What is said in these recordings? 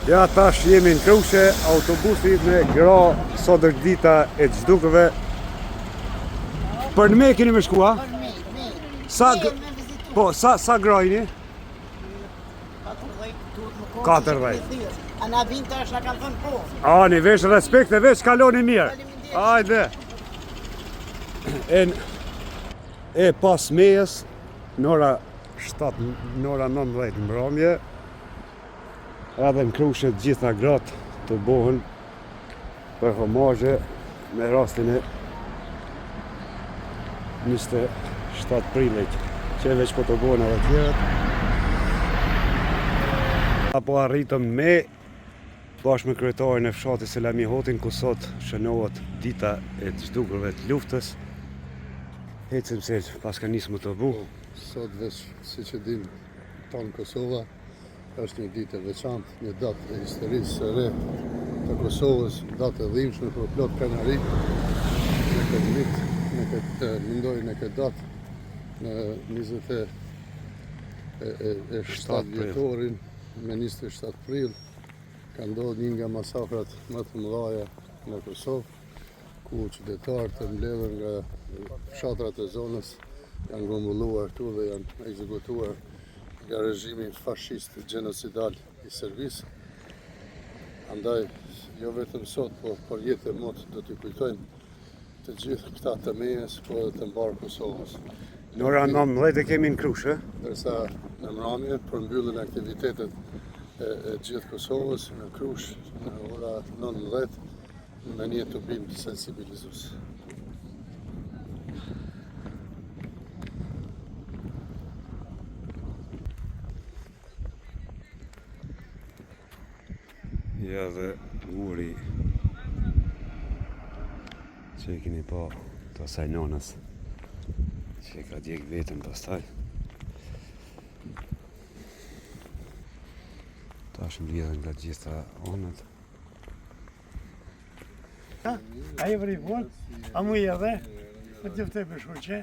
Ja, tash jemi në Krushe, autobusi me gra sot është dita e Xhdukëve. Për në me keni me shkua? Sa grajni? 40. A na vinë tash na kanë thënë po. Ani, vesh respekt e vesh kaloni mirë. Hajde. E pas mejës, në ora 7, në ora 19 mbrëmje, edhe në Krushe gjitha gratë të bohen për homazhe me rastin e 27 prillit, që veç po të bohen edhe tjerët. Apo arritëm me bashkë me kryetarin e fshatit Selami Hotin, ku sot shënohet dita e Xhdukëve të luftës. Ecim se pas ka nismë të bu. Sot veç, si që dim, tonë Kosova, është një ditë e veçantë, një datë e historisë së re të Kosovës, datë e dhimbshme për plot krenari. Në këtë vit, në këtë datë, në 27 vjetorin, me 27 prill, ka ndodhur një nga masakrat më të mëdha në Kosovë, ku qytetarë të mbledhur nga fshatrat e zonës janë grumbulluar këtu dhe janë ekzekutuar nga regjimi fashist gjenocidal i Serbisë. Andaj, jo vetëm sot, por për jetë e motë do t'i kujtojmë të gjithë këta të mejës, po edhe të mbarë Kosovës. Në ora 19 kemi në Krushe. Dërsa në mramje përmbyllën aktivitetet e gjithë Kosovës në Krush në ora 19 me një tubim sensibilizues. Ja dhe uri që e keni pa të asaj nonës që e ka djek vetën pastaj. Tash mbledhen nga gjitha anët. A je vëri bon? A mu je dhe? Po t'jef të e bëshku që?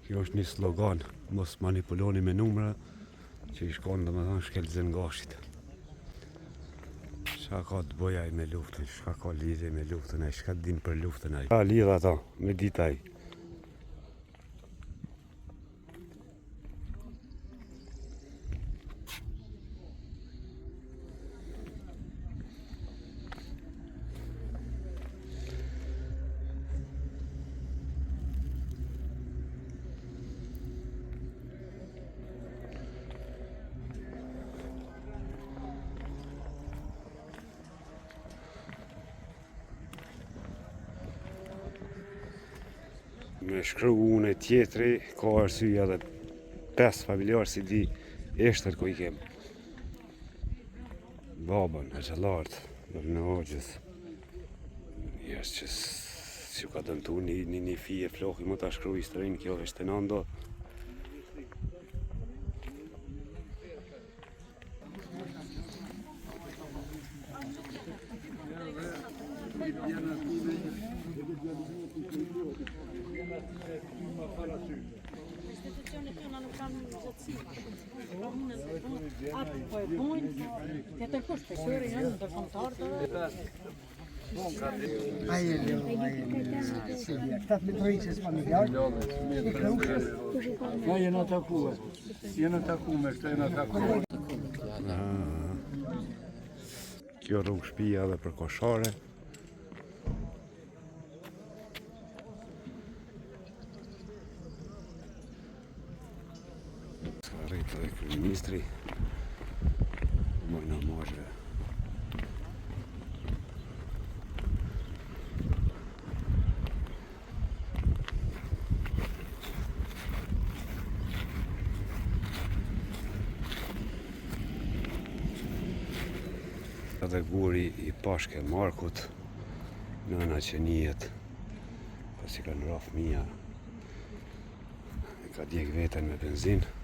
Kjo është një slogan, mos manipuloni me numra, që i shkon dhe më thonë shkelëzën gashit. Shka ka të bëjaj me luftën, shka ka lidhje me luftën ai, shka din për luftën ai. Ka lidhë ata me ditaj. Me shkru unë e tjetri, ka arsye edhe 5 familjarë si di eshtër ku i kem. Babën, e qëllartë, në hoqës. Jeshtë që ka dëmtu një fije floki më ta shkru historinë, kjo është të nëndo. Istitucionet tona nuk kanë gjatësi. Atë po e bojnë, tjetër kush peshori janë ndërkombëtar. Këta të litëricës familjarë, i Krushës. Ja, jena takuar. Jena takuar, këta jena takuar. Kjo rrugë shtëpia edhe për koshare. Rritë dhe kryeministri, mojnë amazhe edhe guri i pashke Markut, nëna që njihet pasi ka ndra fëmija, ka djeg veten me benzinë.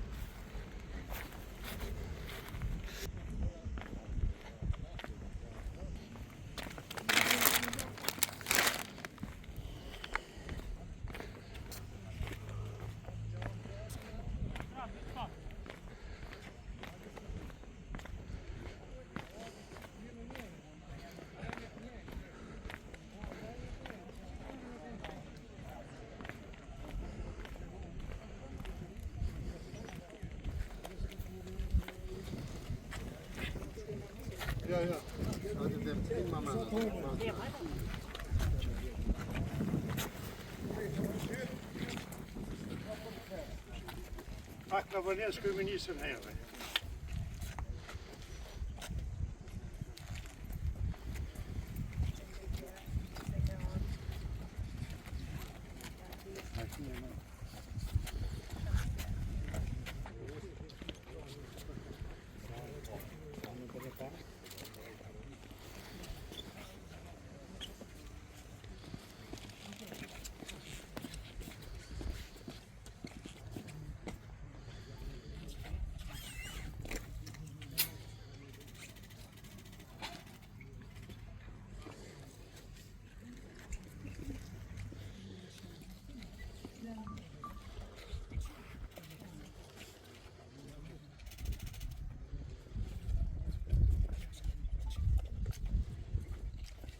Pak naar wanneer kunnen we niet zo hebben.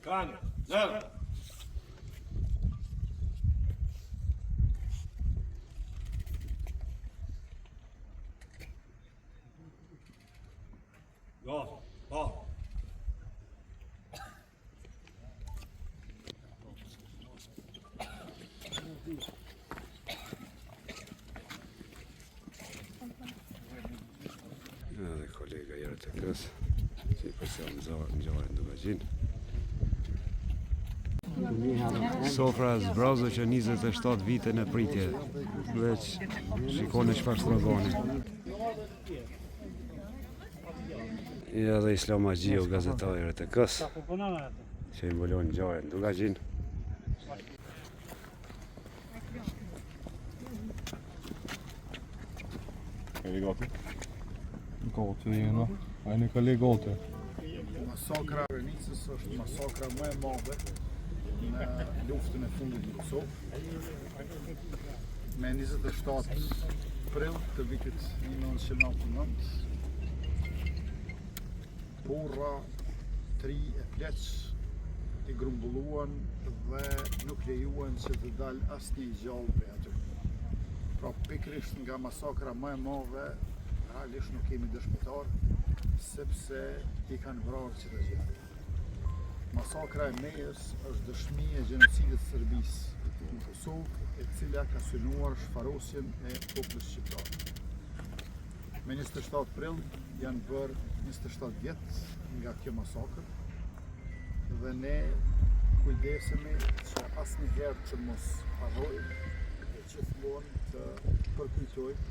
Kane, zero. Go, go. Edhe kolega jere të kës, që i përse në gjarën duke gjinë. Sofra zbrazo që 27 vite në pritje, veç shikoni çfarë stragoni. Edhe Islam Agjiu, gazetari të kës, që i mbulon gjarën duke gjinë. Är det gott? Gott det är nog. Nej, nu kan det gott. Masakra e Renicës është masakra më e madhe në luftën e fundit në Kosovë. Me 27 prill të vitit 1999, burra, tri e pleq i grumbulluan dhe nuk lejuan që të dalë asnjë i gjallë prej aty. Pra pikërisht nga masakra më e madhe, realisht nuk kemi dëshmitar, sepse i kanë vrarë që të gjithë. Masakra e Mejës është dëshmi e gjenocidit Serbisë në Kosovë, e cila ka synuar shfarosjen e popullit shqiptar. Me 27 prill janë bërë 27 vjet nga kjo masakër dhe ne kujdesemi që asnjëherë të mos harrojmë e gjithmonë të përkujtojmë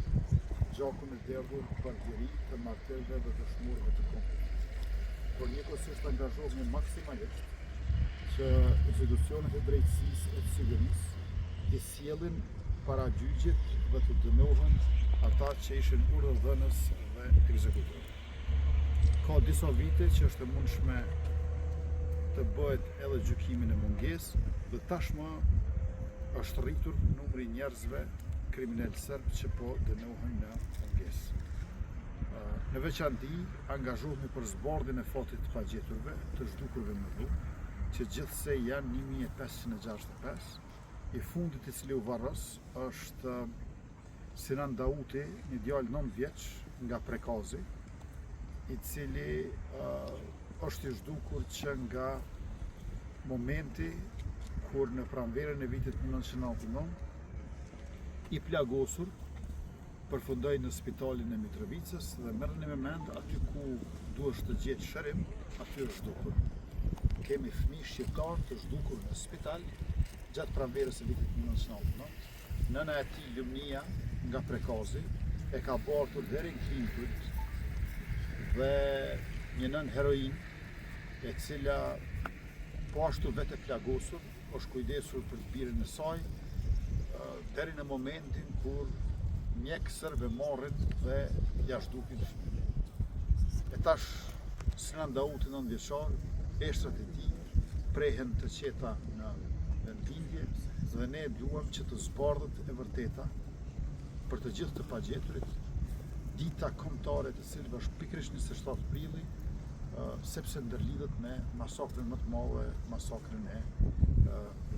gjakun e derdhur për diri të martelve dhe të shmurve të konfliktit. Por njëkohësisht angazhohemi maksimalisht që institucionet e drejtësisë e të sigurisë të sjellin para gjyqit dhe të dënohen ata që ishin urdhëdhënës dhe ekzekutor. Ka disa vite që është e mundshme të bëhet edhe gjykimi në mungesë dhe tashmë është rritur numri njerëzve kriminal serb që po dënohen në mungesë. Në veçanti, angazhohemi për zbardhjen e fatit të pagjeturve, të zhdukurve në rrugë, që gjithsej janë 1565. I fundit i cili u varros është Sinan Dauti, një djalë 9 vjeç nga Prekazi, i cili është i zhdukur që nga momenti kur në pranverën e vitit 1999 i plagosur përfundoi në spitalin e Mitrovicës dhe merrni me mend aty ku duhet të gjetë shërim, aty është zhdukur. Kemi fëmijë shqiptar të zhdukur në spital gjatë pranverës së vitit 1999. Nëna e tij Lumnia nga Prekazi e ka bartur deri në Klinput dhe një nën heroin e cila po ashtu vetë e plagosur, është kujdesur për të birën e saj, deri në momentin kur mjekësërve morën dhe ja zhdukin fëmijën. E tash, Sinan Dauti 9 vjeçar, eshtrat e tij prehen të qeta në vendlindje dhe ne duam që të zbardhet e vërteta për të gjithë të pagjeturit, dita kombëtare të cilëve është pikërisht 27 prilli, sepse ndërlidhet me masakrën më të madhe, masakrën e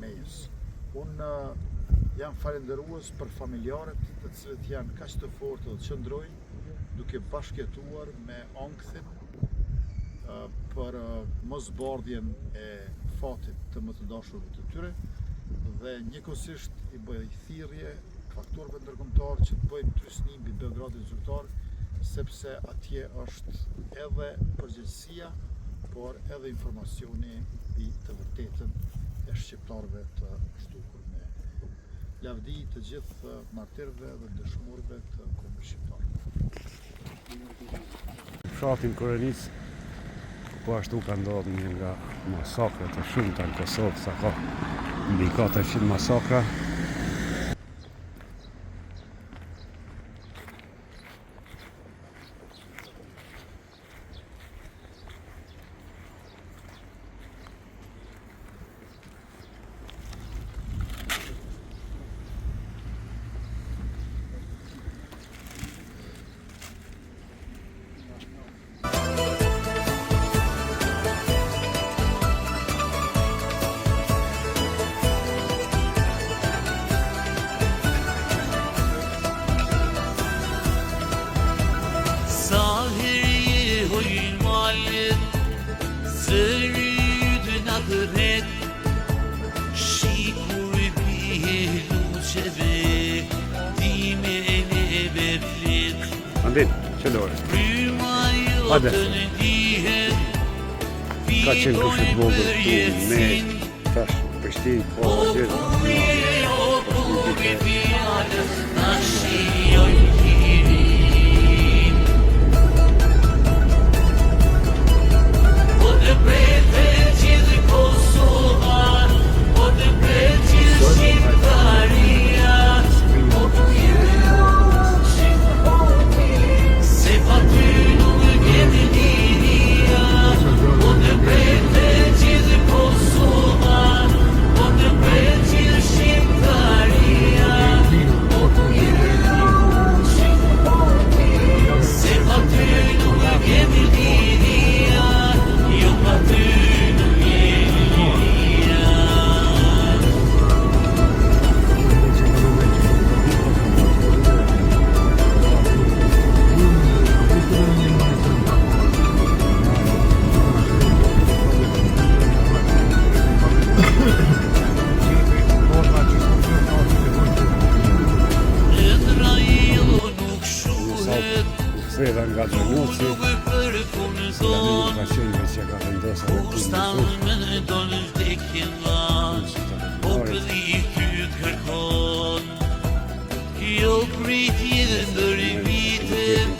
Mejës. Unë jam falenderues për familjarët të cilët janë kaq të fortë dhe qëndrojnë duke bashkëjetuar me ankthin për mosbardhjen e fatit të më të dashurve të tyre dhe njëkohësisht i bëj thirrje faktorëve ndërkombëtar që të bëjnë trysni mbi Beogradin zyrtar, sepse atje është edhe përgjegjësia, por edhe informacioni mbi të vërtetën e shqiptarëve të zhdukur me lavdi të gjithë martirëve dhe dëshmorëve të kombit shqiptar. Fshatin Korenic, po ashtu ka ndodhur një nga masakrat e shumta në Kosovë, sa ka mbi 400 masakra. Andin, qëllore. Hajde. Ka qenë kështu vogël këtu me tash Prishtinë, po Sfera nga Gjënjoci, Lamini ka qenë që ka vendosur në Jo pritje ndër vitet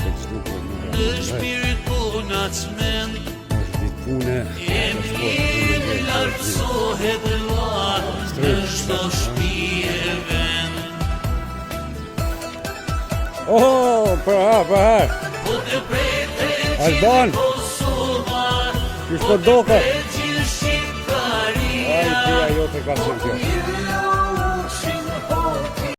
në shpirt po na çmend Emri lartësohet në çdo shtëpi e vend Oh, për Alban Qështë për doka Ai, tia jote ka qenë kjo